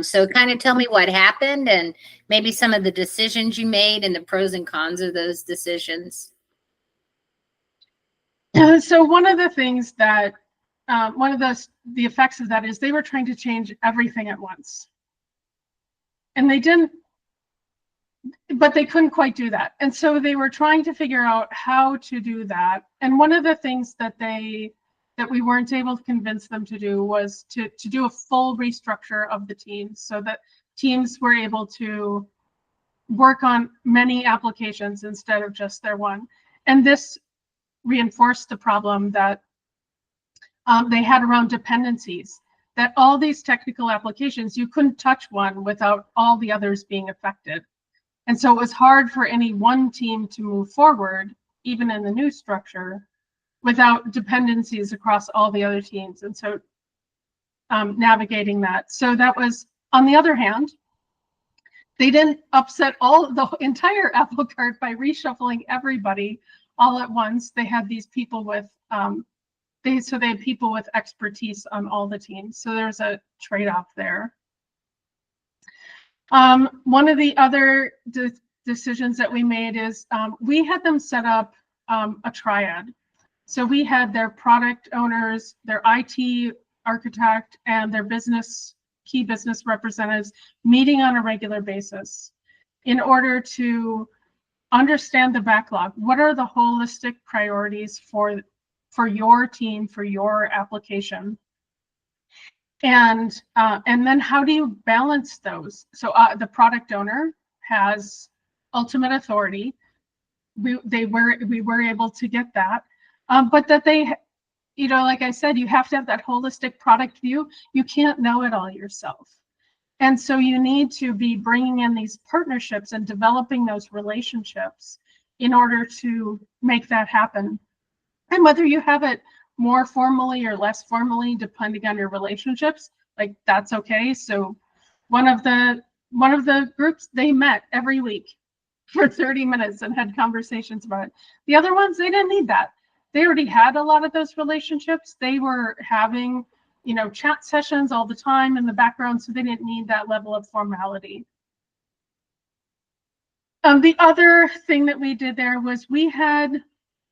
challenge. So kind of tell me what happened and maybe some of the decisions you made and the pros and cons of those decisions. So one of the things that, one of the effects of that is they were trying to change everything at once. And they didn't, but they couldn't quite do that. And so they were trying to figure out how to do that. And one of the things that we weren't able to convince them to do was to do a full restructure of the teams so that teams were able to work on many applications instead of just their one. And this reinforced the problem that they had around dependencies, that all these technical applications, you couldn't touch one without all the others being affected. And so it was hard for any one team to move forward, even in the new structure, without dependencies across all the other teams. And so navigating that. So that was, on the other hand, they didn't upset the entire apple cart by reshuffling everybody all at once. They had these people with, they had people with expertise on all the teams. So there's a trade-off there. One of the other decisions that we made is we had them set up a triad. So we had their product owners, their IT architect, and their key business representatives meeting on a regular basis in order to understand the backlog. What are the holistic priorities for your team, for your application? And then how do you balance those? So the product owner has ultimate authority. We were able to get that, but that they, like I said, you have to have that holistic product view. You can't know it all yourself. And so you need to be bringing in these partnerships and developing those relationships in order to make that happen. And whether you have it more formally or less formally, depending on your relationships, like that's okay. So one of the groups, they met every week for 30 minutes and had conversations about it. The other ones, they didn't need that. They already had a lot of those relationships. They were having, chat sessions all the time in the background, so they didn't need that level of formality. The other thing that we did there was we had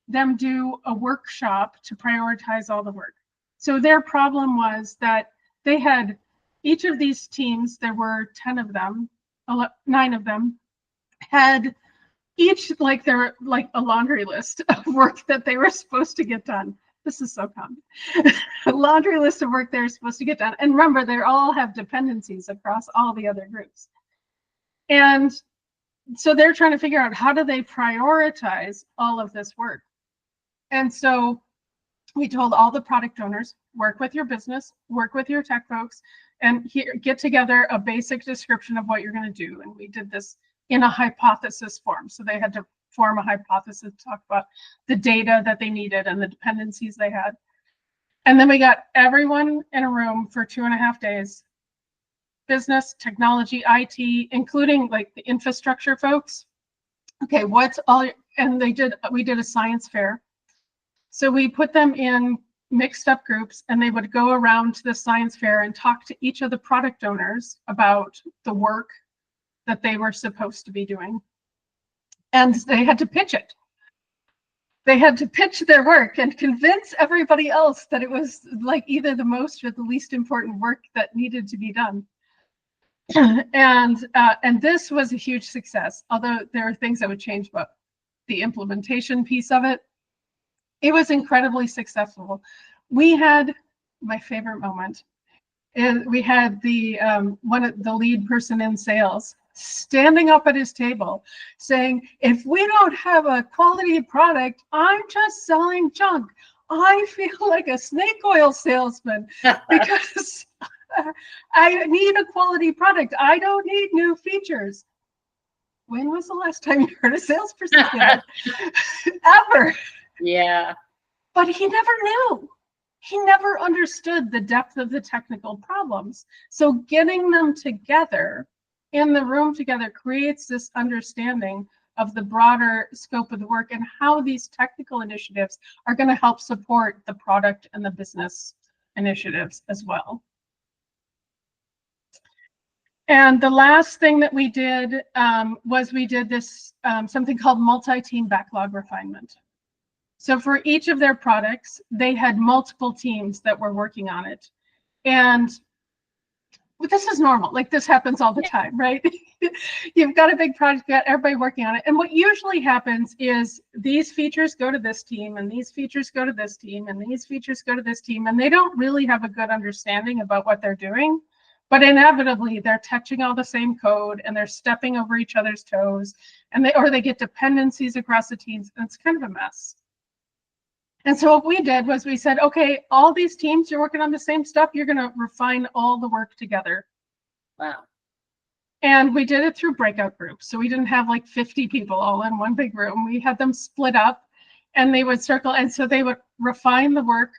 them do a workshop to prioritize all the work. So their problem was that they had each of these teams, there were 10 of them, 9 of them, had each like a laundry list of work that they were supposed to get done. This is so common. A laundry list of work they're supposed to get done. And remember, they all have dependencies across all the other groups. And so they're trying to figure out, how do they prioritize all of this work? And so we told all the product owners, work with your business, work with your tech folks, and get together a basic description of what you're going to do. And we did this in a hypothesis form. So they had to form a hypothesis, talk about the data that they needed and the dependencies they had. And then we got everyone in a room for 2.5 days, business, technology, IT, including like the infrastructure folks. Okay, and we did a science fair. So we put them in mixed up groups, and they would go around to the science fair and talk to each of the product owners about the work that they were supposed to be doing. And they had to pitch it. They had to pitch their work and convince everybody else that it was like either the most or the least important work that needed to be done. And this was a huge success, although there are things that would change about the implementation piece of it. It was incredibly successful. We had my favorite moment, and we had the lead person in sales standing up at his table saying, if we don't have a quality product, I'm just selling junk. I feel like a snake oil salesman because I need a quality product. I don't need new features. When was the last time you heard a salesperson say that? Ever. Yeah. But he never knew. He never understood the depth of the technical problems. So getting them together in the room together creates this understanding of the broader scope of the work and how these technical initiatives are going to help support the product and the business initiatives as well. And the last thing that we did was we did this something called multi-team backlog refinement. So for each of their products, they had multiple teams that were working on it. And this is normal. Like, this happens all the time, right? You've got a big project, you got everybody working on it. And what usually happens is these features go to this team, and these features go to this team, and these features go to this team, and they don't really have a good understanding about what they're doing. But inevitably, they're touching all the same code, and they're stepping over each other's toes, and they get dependencies across the teams, and it's kind of a mess. And so what we did was we said, okay, all these teams, you're working on the same stuff. You're going to refine all the work together. Wow. And we did it through breakout groups. So we didn't have like 50 people all in one big room. We had them split up, and they would circle. And so they would refine the work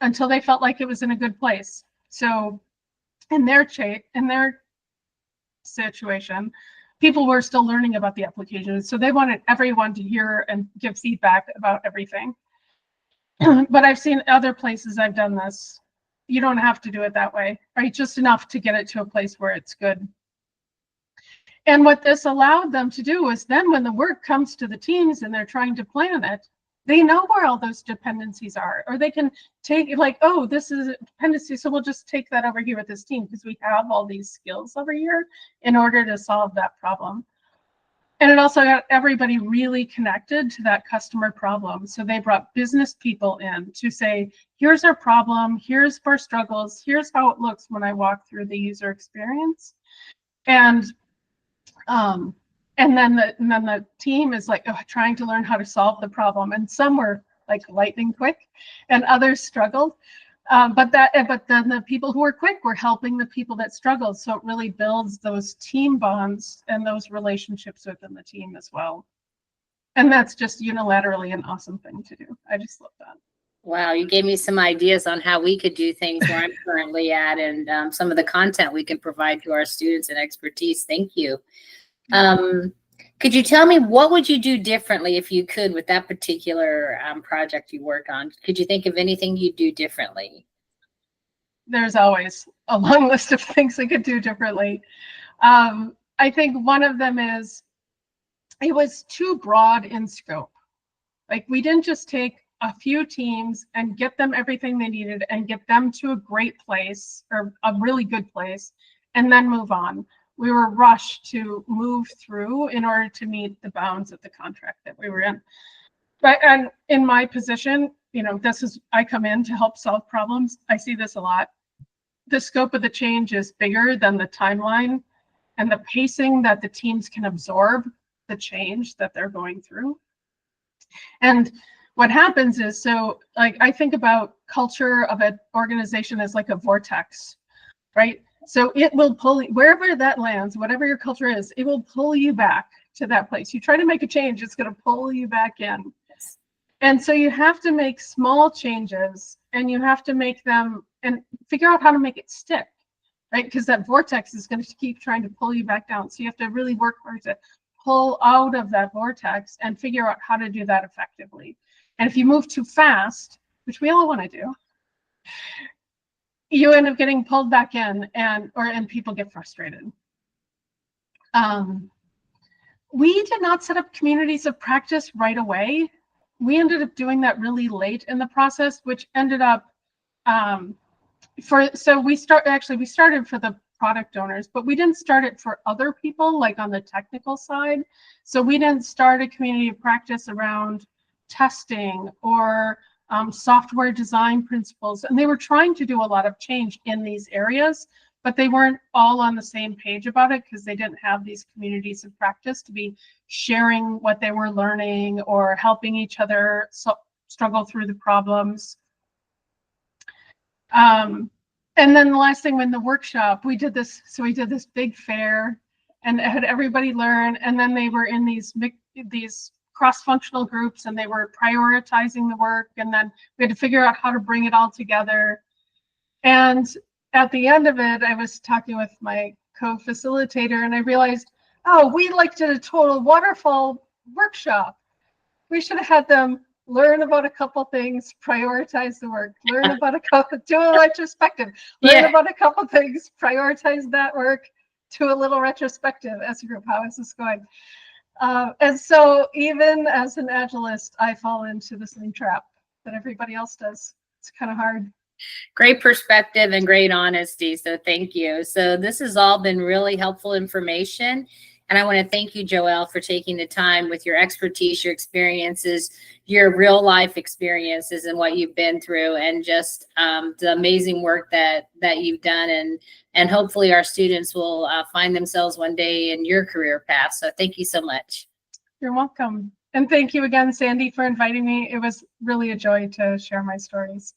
until they felt like it was in a good place. So in their situation, people were still learning about the application. So they wanted everyone to hear and give feedback about everything. But I've seen other places I've done this. You don't have to do it that way, right? Just enough to get it to a place where it's good. And what this allowed them to do is then when the work comes to the teams and they're trying to plan it, they know where all those dependencies are, or they can take like, oh, this is a dependency, so we'll just take that over here with this team because we have all these skills over here in order to solve that problem. And it also got everybody really connected to that customer problem. So they brought business people in to say, here's our problem, here's our struggles, here's how it looks when I walk through the user experience. And then the team is like trying to learn how to solve the problem. And some were like lightning quick, and others struggled. But then the people who were quick were helping the people that struggled. So it really builds those team bonds and those relationships within the team as well. And that's just unilaterally an awesome thing to do. I just love that. Wow, you gave me some ideas on how we could do things where I'm currently at, and some of the content we can provide to our students and expertise. Thank you. Could you tell me what would you do differently if you could with that particular project you work on? Could you think of anything you'd do differently? There's always a long list of things I could do differently. I think one of them is it was too broad in scope. Like, we didn't just take a few teams and get them everything they needed and get them to a great place or a really good place and then move on. We were rushed to move through in order to meet the bounds of the contract that we were in. But and in my position, I come in to help solve problems. I see this a lot. The scope of the change is bigger than the timeline and the pacing that the teams can absorb the change that they're going through. And what happens is, so like I think about culture of an organization as like a vortex, right? So it will pull wherever that lands, whatever your culture is, it will pull you back to that place. You try to make a change, it's going to pull you back in. And so you have to make small changes, and you have to make them and figure out how to make it stick, right? Because that vortex is going to keep trying to pull you back down. So you have to really work hard to pull out of that vortex and figure out how to do that effectively. And if you move too fast, which we all want to do, you end up getting pulled back in, and people get frustrated. We did not set up communities of practice right away. We ended up doing that really late in the process, which ended up we started for the product owners, but we didn't start it for other people, like on the technical side. So we didn't start a community of practice around testing or software design principles. And they were trying to do a lot of change in these areas, but they weren't all on the same page about it because they didn't have these communities of practice to be sharing what they were learning or helping each other struggle through the problems. And then the last thing, when the workshop, we did this big fair and had everybody learn, and then they were in these cross-functional groups, and they were prioritizing the work, and then we had to figure out how to bring it all together. And at the end of it, I was talking with my co-facilitator, and I realized, oh, we did a total waterfall workshop. We should have had them learn about a couple things, prioritize the work, learn about a couple, do a retrospective, learn about a couple things, prioritize that work, do a little retrospective as a group. How is this going? And so even as an Agilist, I fall into the same trap that everybody else does. It's kind of hard. Great perspective and great honesty. So thank you. So this has all been really helpful information. And I want to thank you, Joelle, for taking the time with your expertise, your experiences, your real life experiences and what you've been through, and just the amazing work that you've done. And hopefully our students will find themselves one day in your career path. So thank you so much. You're welcome. And thank you again, Sandy, for inviting me. It was really a joy to share my stories.